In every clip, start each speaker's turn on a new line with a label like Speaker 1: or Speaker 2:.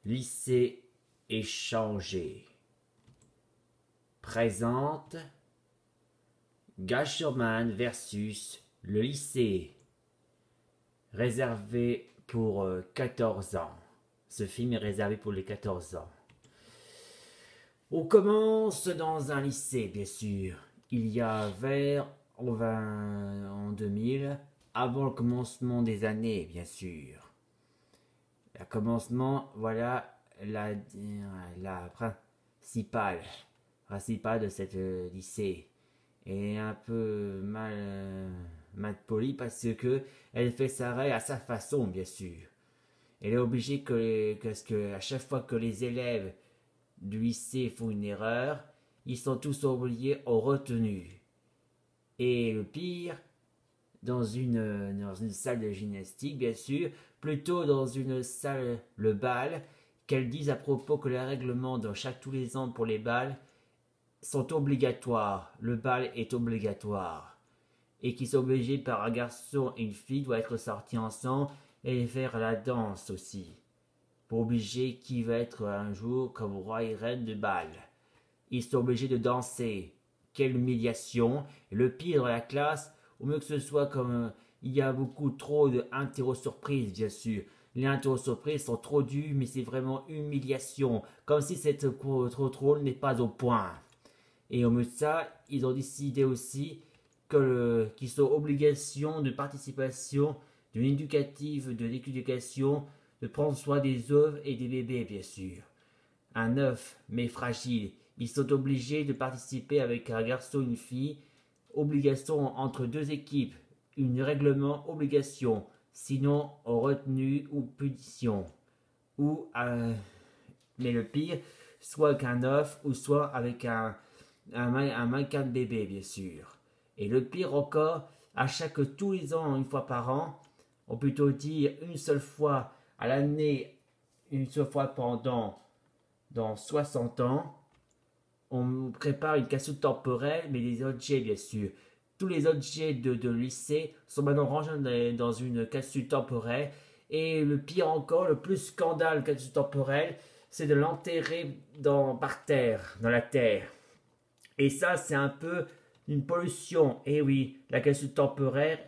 Speaker 1: Lycée échangé. Présente Gasherman versus le lycée. Réservé pour 14 ans. Ce film est réservé pour les 14 ans. On commence dans un lycée, bien sûr. Il y a vers en 2000, avant le commencement des années, bien sûr. Le commencement, voilà la principale de cette lycée. Elle est un peu mal polie parce que elle fait sa règle à sa façon, bien sûr. Elle est obligée que à chaque fois que les élèves du lycée font une erreur, ils sont tous obligés aux retenues. Et le pire, dans une salle de gymnastique, bien sûr, plutôt dans une salle, le bal, qu'elles disent à propos que les règlements dans tous les ans pour les bals sont obligatoires. Le bal est obligatoire. Et qu'ils sont obligés par un garçon et une fille doivent être sortis ensemble et faire la danse aussi. Pour obliger qui va être un jour comme roi et reine de bal. Ils sont obligés de danser. Quelle humiliation. Et le pire dans la classe, au mieux que ce soit comme il y a beaucoup trop de interro-surprises, bien sûr. Les interro-surprises sont trop dures, mais c'est vraiment humiliation. Comme si cette trop n'est pas au point. Et au mieux de ça, ils ont décidé aussi qu'ils sont obligation de participation d'une éducative, de l'éducation, de prendre soin des œufs et des bébés, bien sûr. Un œuf, mais fragile. Ils sont obligés de participer avec un garçon et une fille. Obligation entre deux équipes. Une règlement obligation. Sinon, retenue ou punition. Mais le pire, soit avec un œuf ou soit avec un mannequin de bébé, bien sûr. Et le pire encore, tous les ans, une fois par an, ou plutôt dire une seule fois à l'année, une seule fois dans 60 ans, on prépare une cassette temporelle, mais des objets, bien sûr. Tous les objets de lycée sont maintenant rangés dans une cassette temporelle. Et le pire encore, le plus scandale cassette temporelle, c'est de l'enterrer par terre, dans la terre. Et ça, c'est un peu une pollution. Et oui, la cassette temporaire,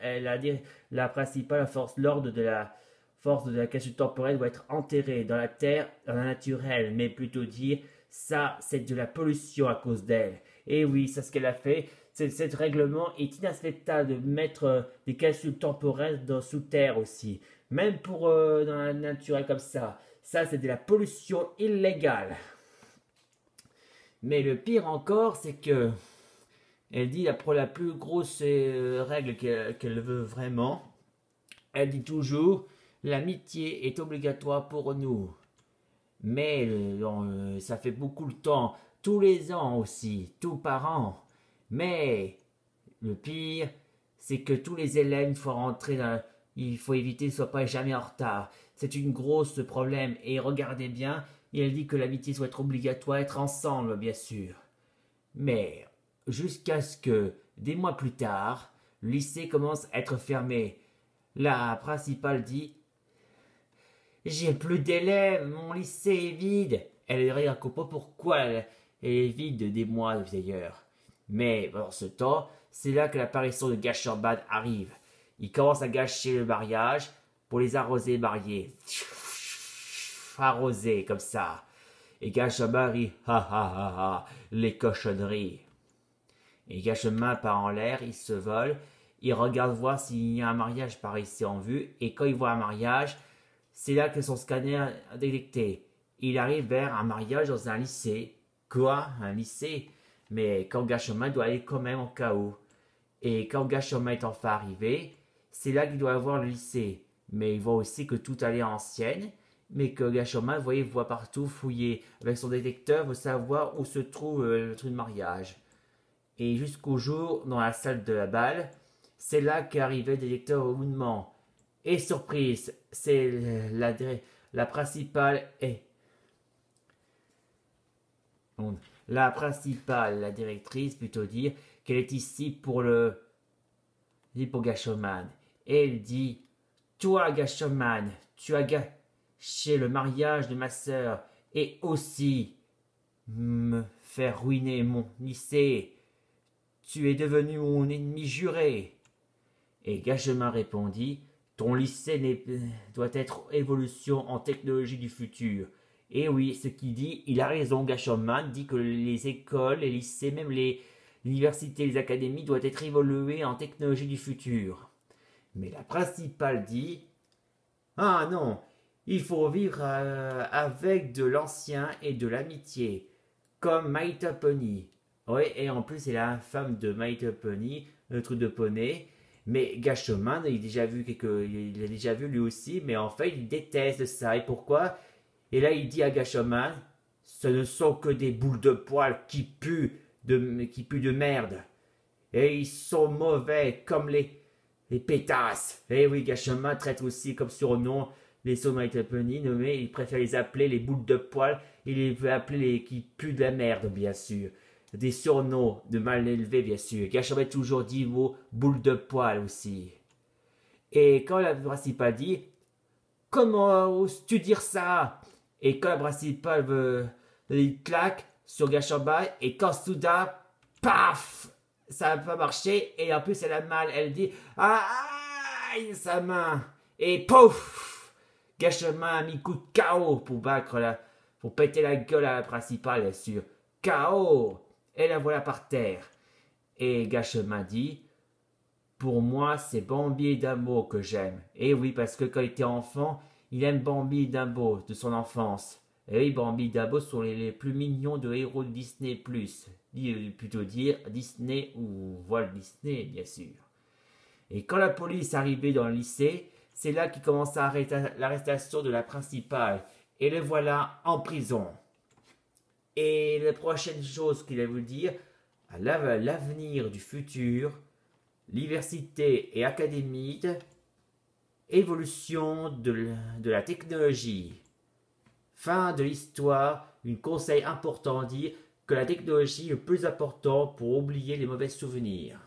Speaker 1: la principale l'ordre de la force de la cassette temporaire doit être enterrée dans la terre, dans la naturelle, mais plutôt dire, ça, c'est de la pollution à cause d'elle. Et oui, c'est ce qu'elle a fait. Ce règlement est inacceptable de mettre des cassettes temporaires sous terre aussi. Même pour dans la naturelle comme ça. Ça, c'est de la pollution illégale. Mais le pire encore, c'est que elle dit pour la plus grosse règle qu'elle veut vraiment. Elle dit toujours l'amitié est obligatoire pour nous. Mais ça fait beaucoup de temps, tous les ans aussi, tout par an. Mais le pire, c'est que tous les élèves, il faut éviter qu'ils ne soient pas jamais en retard. C'est une grosse problème. Et regardez bien, il dit que l'amitié doit être obligatoire, être ensemble, bien sûr. Mais jusqu'à ce que, des mois plus tard, le lycée commence à être fermé. La principale dit « J'ai plus d'élèves, mon lycée est vide !» Elle ne comprend pas pourquoi elle est vide des mois d'ailleurs. Mais pendant ce temps, c'est là que l'apparition de Gasherman arrive. Il commence à gâcher le mariage pour les arroser mariés. Arroser comme ça. Et Gasherman rit « Ha ha ha ha, les cochonneries !» Et Gasherman part en l'air, il se vole, il regarde voir s'il y a un mariage par ici en vue, et quand il voit un mariage, c'est là que son scanner a détecté. Il arrive vers un mariage dans un lycée. Quoi? Un lycée? Mais quand Gasherman doit aller quand même au cas où. Et quand Gasherman est enfin arrivé, c'est là qu'il doit voir le lycée. Mais il voit aussi que tout allait ancienne, mais que Gasherman, voit partout fouiller avec son détecteur, veut savoir où se trouve le truc de mariage. Et jusqu'au jour, dans la salle de la balle, c'est là qu'arrivait le détecteur au mouvement. Et surprise, c'est la principale est... la directrice, plutôt dire, qu'elle est ici pour Gasherman. Et elle dit, toi Gasherman, tu as chez le mariage de ma sœur et aussi me faire ruiner mon lycée. Tu es devenu mon ennemi juré. Et Gachemar répondit, ton lycée doit être évolution en technologie du futur. Et oui, ce qu'il dit, il a raison, Gashomman dit que les écoles, les lycées, même les universités, les académies doivent être évoluées en technologie du futur. Mais la principale dit, ah non, il faut vivre avec de l'ancien et de l'amitié, comme Maïta Pony. Oui, et en plus, c'est la femme de Maïta Pony, le truc de poney. Mais Gashomman, il a déjà vu lui aussi, mais en fait, il déteste ça. Et pourquoi? Et là, il dit à Gashomman, ce ne sont que des boules de poils qui puent de merde. Et ils sont mauvais comme les pétasses. Et oui, Gashomman traite aussi comme surnom les Somaïtapeni, mais il préfère les appeler les boules de poils. Il les veut appeler les qui puent de la merde, bien sûr. Des surnoms de mal élevés, bien sûr. Gashomman a toujours dit mot boule de poils aussi. Et quand la principale dit, comment oses-tu dire ça? Et quand la principale il claque sur Gashomman, et quand soudain, paf, ça n'a pas marché, et en plus elle a mal, elle dit, aïe, sa main, et pouf, Gashomman a mis coup de KO pour péter la gueule à la principale, bien sûr. KO, et la voilà par terre. Et Gashomman dit, pour moi, c'est Bambi et Dumbo que j'aime. Et oui, parce que quand il était enfant, il aime Bambi et Dumbo de son enfance. Et oui, Bambi et Dumbo sont les plus mignons de héros de Disney+. Plutôt dire Disney ou Walt Disney, bien sûr. Et quand la police arrivait dans le lycée, c'est là qu'il commença l'arrestation de la principale. Et le voilà en prison. Et la prochaine chose qu'il a voulu dire, à l'avenir du futur, l'université et académie, évolution de la technologie. Fin de l'histoire, un conseil important dit que la technologie est le plus important pour oublier les mauvais souvenirs.